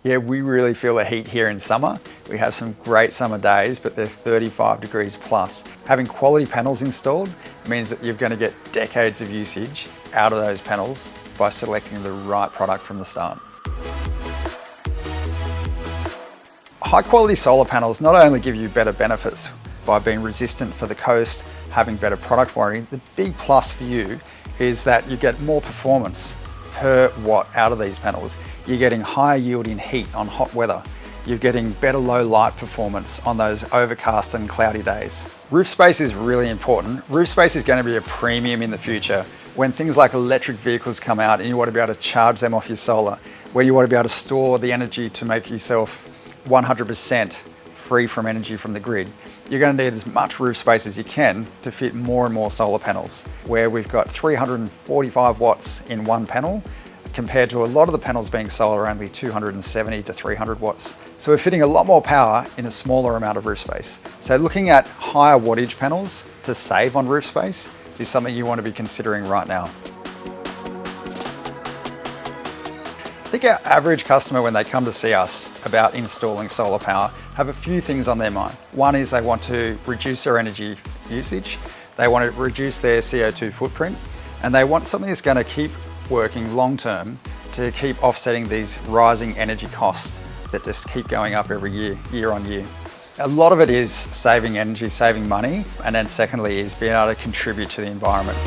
Yeah, we really feel the heat here in summer. We have some great summer days, but they're 35 degrees plus. Having quality panels installed means that you're going to get decades of usage out of those panels by selecting the right product from the start. High quality solar panels not only give you better benefits by being resistant for the coast, having better product warranty, the big plus for you is that you get more performance per watt out of these panels. You're getting higher yielding heat on hot weather. You're getting better low light performance on those overcast and cloudy days. Roof space is really important. Roof space is going to be a premium in the future when things like electric vehicles come out and you want to be able to charge them off your solar, where you want to be able to store the energy to make yourself 100% free from energy from the grid. You're going to need as much roof space as you can to fit more and more solar panels, where we've got 345 watts in one panel compared to a lot of the panels being solar only 270 to 300 watts. So we're fitting a lot more power in a smaller amount of roof space. So looking at higher wattage panels to save on roof space is something you want to be considering right now. I think our average customer, when they come to see us about installing solar power, have a few things on their mind. One is they want to reduce their energy usage, they want to reduce their CO2 footprint, and they want something that's going to keep working long term to keep offsetting these rising energy costs that just keep going up every year, year on year. A lot of it is saving energy, saving money, and then secondly is being able to contribute to the environment.